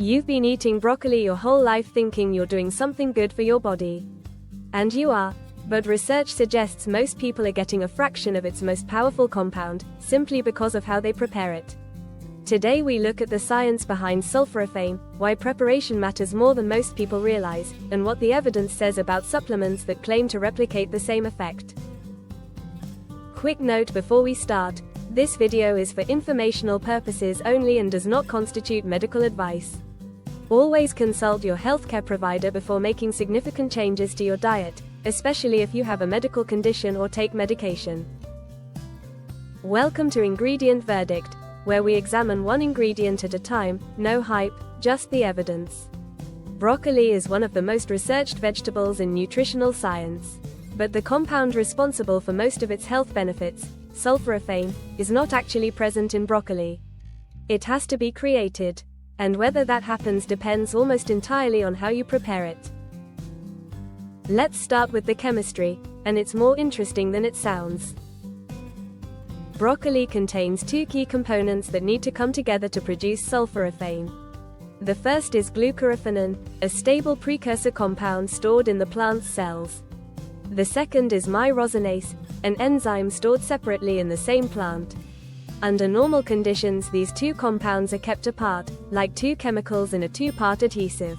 You've been eating broccoli your whole life thinking you're doing something good for your body. And you are. But research suggests most people are getting a fraction of its most powerful compound, simply because of how they prepare it. Today we look at the science behind sulforaphane, why preparation matters more than most people realize, and what the evidence says about supplements that claim to replicate the same effect. Quick note before we start, this video is for informational purposes only and does not constitute medical advice. Always consult your healthcare provider before making significant changes to your diet, especially if you have a medical condition or take medication. Welcome to Ingredient Verdict, where we examine one ingredient at a time, no hype, just the evidence. Broccoli is one of the most researched vegetables in nutritional science. But the compound responsible for most of its health benefits, sulforaphane, is not actually present in broccoli. It has to be created. And whether that happens depends almost entirely on how you prepare it. Let's start with the chemistry, and it's more interesting than it sounds. Broccoli contains two key components that need to come together to produce sulforaphane. The first is glucoraphanin, a stable precursor compound stored in the plant's cells. The second is myrosinase, an enzyme stored separately in the same plant. Under normal conditions, these two compounds are kept apart, like two chemicals in a two-part adhesive.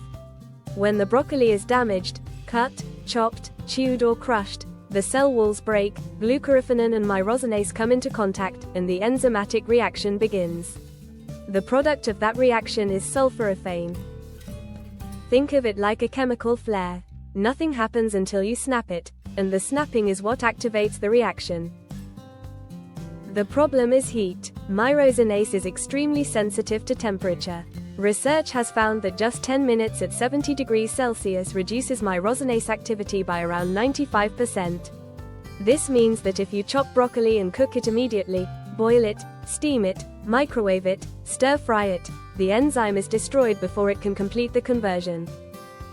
When the broccoli is damaged, cut, chopped, chewed or crushed, the cell walls break, glucoraphanin and myrosinase come into contact, and the enzymatic reaction begins. The product of that reaction is sulforaphane. Think of it like a chemical flare. Nothing happens until you snap it, and the snapping is what activates the reaction. The problem is heat. Myrosinase is extremely sensitive to temperature. Research has found that just 10 minutes at 70 degrees Celsius reduces myrosinase activity by around 95%. This means that if you chop broccoli and cook it immediately, boil it, steam it, microwave it, stir-fry it, the enzyme is destroyed before it can complete the conversion.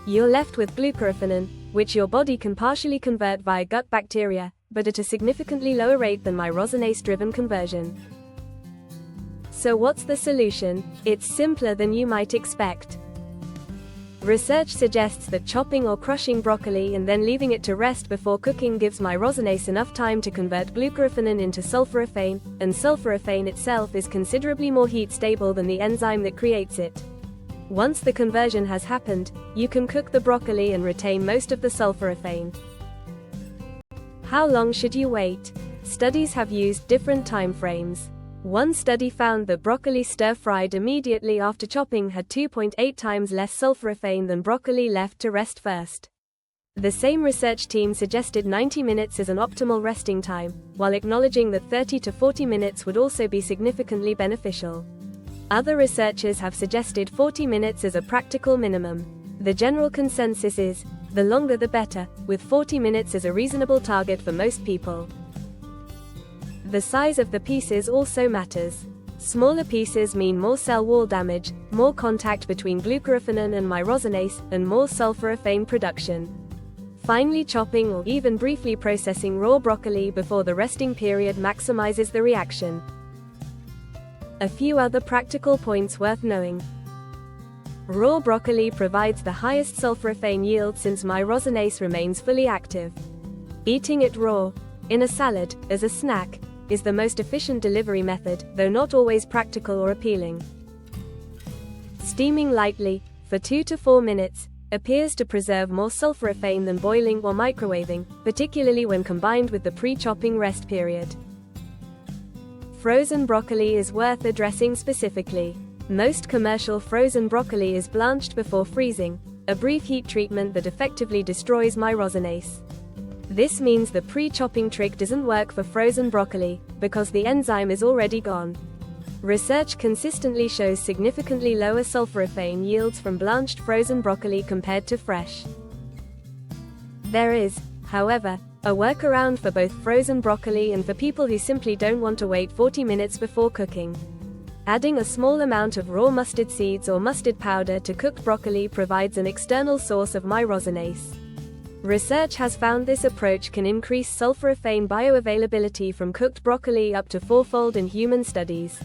You're left with glucoraphanin, which your body can partially convert via gut bacteria, but at a significantly lower rate than myrosinase-driven conversion. So what's the solution? It's simpler than you might expect. Research suggests that chopping or crushing broccoli and then leaving it to rest before cooking gives myrosinase enough time to convert glucoraphanin into sulforaphane, and sulforaphane itself is considerably more heat-stable than the enzyme that creates it. Once the conversion has happened, you can cook the broccoli and retain most of the sulforaphane. How long should you wait? Studies have used different time frames. One study found that broccoli stir-fried immediately after chopping had 2.8 times less sulforaphane than broccoli left to rest first. The same research team suggested 90 minutes as an optimal resting time, while acknowledging that 30 to 40 minutes would also be significantly beneficial. Other researchers have suggested 40 minutes as a practical minimum. The general consensus is, the longer the better, with 40 minutes as a reasonable target for most people. The size of the pieces also matters. Smaller pieces mean more cell wall damage, more contact between glucoraphanin and myrosinase, and more sulforaphane production. Finely chopping or even briefly processing raw broccoli before the resting period maximizes the reaction. A few other practical points worth knowing. Raw broccoli provides the highest sulforaphane yield since myrosinase remains fully active. Eating it raw, in a salad, as a snack, is the most efficient delivery method, though not always practical or appealing. Steaming lightly, for 2 to 4 minutes, appears to preserve more sulforaphane than boiling or microwaving, particularly when combined with the pre-chopping rest period. Frozen broccoli is worth addressing specifically. Most commercial frozen broccoli is blanched before freezing, a brief heat treatment that effectively destroys myrosinase. This means the pre-chopping trick doesn't work for frozen broccoli, because the enzyme is already gone. Research consistently shows significantly lower sulforaphane yields from blanched frozen broccoli compared to fresh. There is, however, a workaround for both frozen broccoli and for people who simply don't want to wait 40 minutes before cooking. Adding a small amount of raw mustard seeds or mustard powder to cooked broccoli provides an external source of myrosinase. Research has found this approach can increase sulforaphane bioavailability from cooked broccoli up to 4-fold in human studies.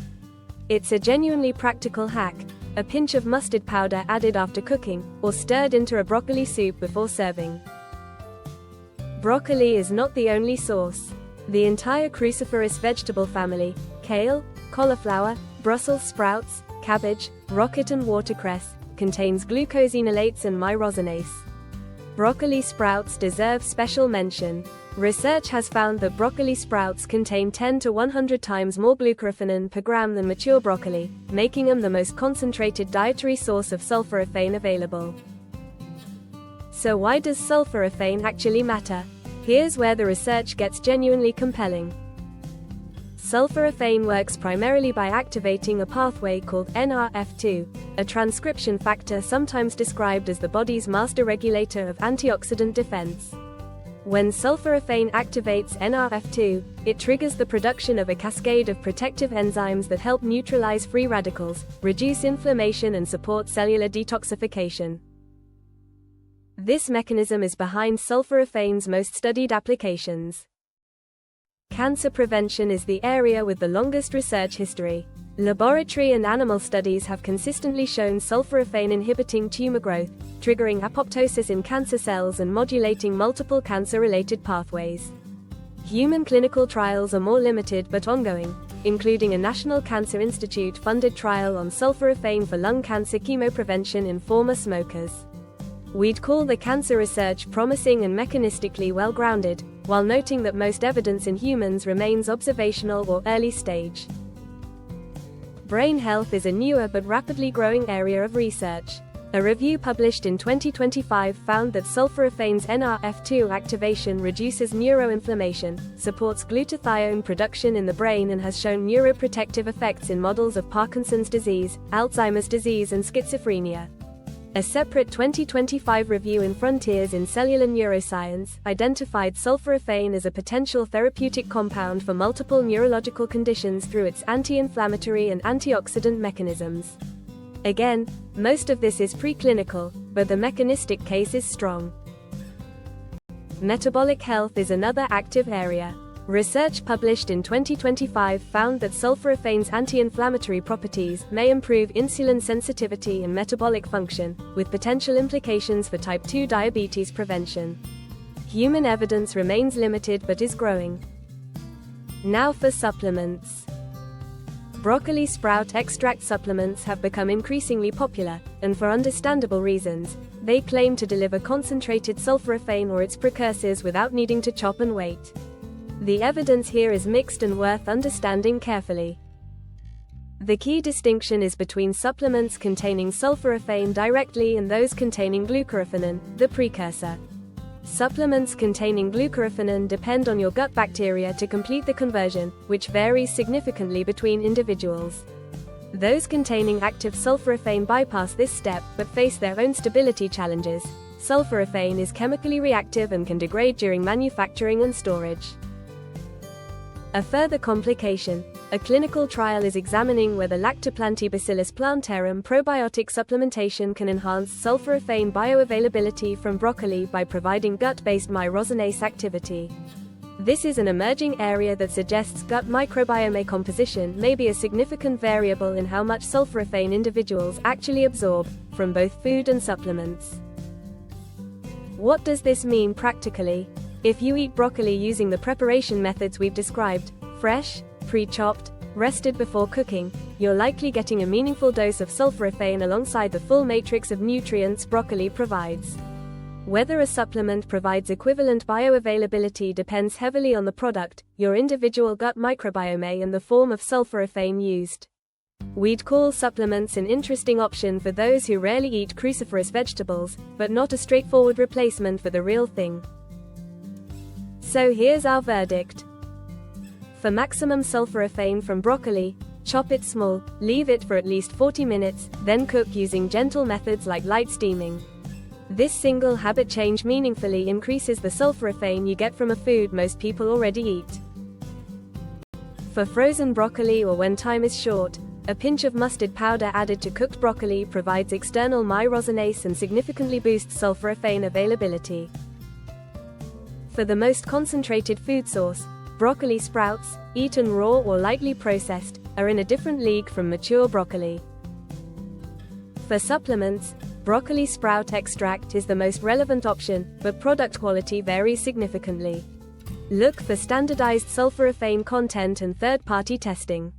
It's a genuinely practical hack, a pinch of mustard powder added after cooking, or stirred into a broccoli soup before serving. Broccoli is not the only source. The entire cruciferous vegetable family, kale, cauliflower, Brussels sprouts, cabbage, rocket and watercress, contains glucosinolates and myrosinase. Broccoli sprouts deserve special mention. Research has found that broccoli sprouts contain 10 to 100 times more glucoraphanin per gram than mature broccoli, making them the most concentrated dietary source of sulforaphane available. So why does sulforaphane actually matter? Here's where the research gets genuinely compelling. Sulforaphane works primarily by activating a pathway called NRF2, a transcription factor sometimes described as the body's master regulator of antioxidant defense. When sulforaphane activates NRF2, it triggers the production of a cascade of protective enzymes that help neutralize free radicals, reduce inflammation and support cellular detoxification. This mechanism is behind sulforaphane's most studied applications. Cancer prevention is the area with the longest research history. Laboratory and animal studies have consistently shown sulforaphane inhibiting tumor growth, triggering apoptosis in cancer cells and modulating multiple cancer-related pathways. Human clinical trials are more limited but ongoing, including a National Cancer Institute-funded trial on sulforaphane for lung cancer chemoprevention in former smokers. We'd call the cancer research promising and mechanistically well-grounded, while noting that most evidence in humans remains observational or early stage. Brain health is a newer but rapidly growing area of research. A review published in 2025 found that sulforaphane's NRF2 activation reduces neuroinflammation, supports glutathione production in the brain and has shown neuroprotective effects in models of Parkinson's disease, Alzheimer's disease and schizophrenia. A separate 2025 review in Frontiers in Cellular Neuroscience identified sulforaphane as a potential therapeutic compound for multiple neurological conditions through its anti-inflammatory and antioxidant mechanisms. Again, most of this is preclinical, but the mechanistic case is strong. Metabolic health is another active area. Research published in 2025 found that sulforaphane's anti-inflammatory properties may improve insulin sensitivity and metabolic function, with potential implications for type 2 diabetes prevention. Human evidence remains limited but is growing. Now for supplements. Broccoli sprout extract supplements have become increasingly popular, and for understandable reasons. They claim to deliver concentrated sulforaphane or its precursors without needing to chop and wait. The evidence here is mixed and worth understanding carefully. The key distinction is between supplements containing sulforaphane directly and those containing glucoraphanin, the precursor. Supplements containing glucoraphanin depend on your gut bacteria to complete the conversion, which varies significantly between individuals. Those containing active sulforaphane bypass this step but face their own stability challenges. Sulforaphane is chemically reactive and can degrade during manufacturing and storage. A further complication, a clinical trial is examining whether Lactoplantibacillus plantarum probiotic supplementation can enhance sulforaphane bioavailability from broccoli by providing gut-based myrosinase activity. This is an emerging area that suggests gut microbiome composition may be a significant variable in how much sulforaphane individuals actually absorb, from both food and supplements. What does this mean practically? If you eat broccoli using the preparation methods we've described, fresh, pre-chopped, rested before cooking, you're likely getting a meaningful dose of sulforaphane alongside the full matrix of nutrients broccoli provides. Whether a supplement provides equivalent bioavailability depends heavily on the product, your individual gut microbiome and the form of sulforaphane used. We'd call supplements an interesting option for those who rarely eat cruciferous vegetables, but not a straightforward replacement for the real thing. So here's our verdict. For maximum sulforaphane from broccoli, chop it small, leave it for at least 40 minutes, then cook using gentle methods like light steaming. This single habit change meaningfully increases the sulforaphane you get from a food most people already eat. For frozen broccoli or when time is short, a pinch of mustard powder added to cooked broccoli provides external myrosinase and significantly boosts sulforaphane availability. For the most concentrated food source, broccoli sprouts, eaten raw or lightly processed, are in a different league from mature broccoli. For supplements, broccoli sprout extract is the most relevant option, but product quality varies significantly. Look for standardized sulforaphane content and third-party testing.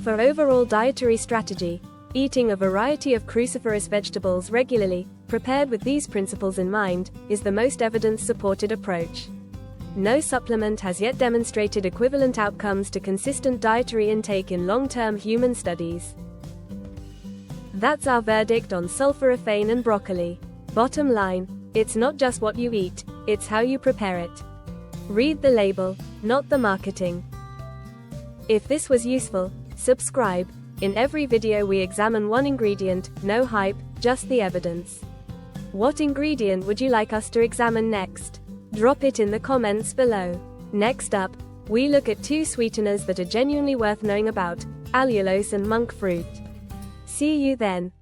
For overall dietary strategy, eating a variety of cruciferous vegetables regularly, prepared with these principles in mind, is the most evidence-supported approach. No supplement has yet demonstrated equivalent outcomes to consistent dietary intake in long-term human studies. That's our verdict on sulforaphane and broccoli. Bottom line, it's not just what you eat, it's how you prepare it. Read the label, not the marketing. If this was useful, subscribe. In every video we examine one ingredient, no hype, just the evidence. What ingredient would you like us to examine next? Drop it in the comments below. Next up, we look at two sweeteners that are genuinely worth knowing about, allulose and monk fruit. See you then.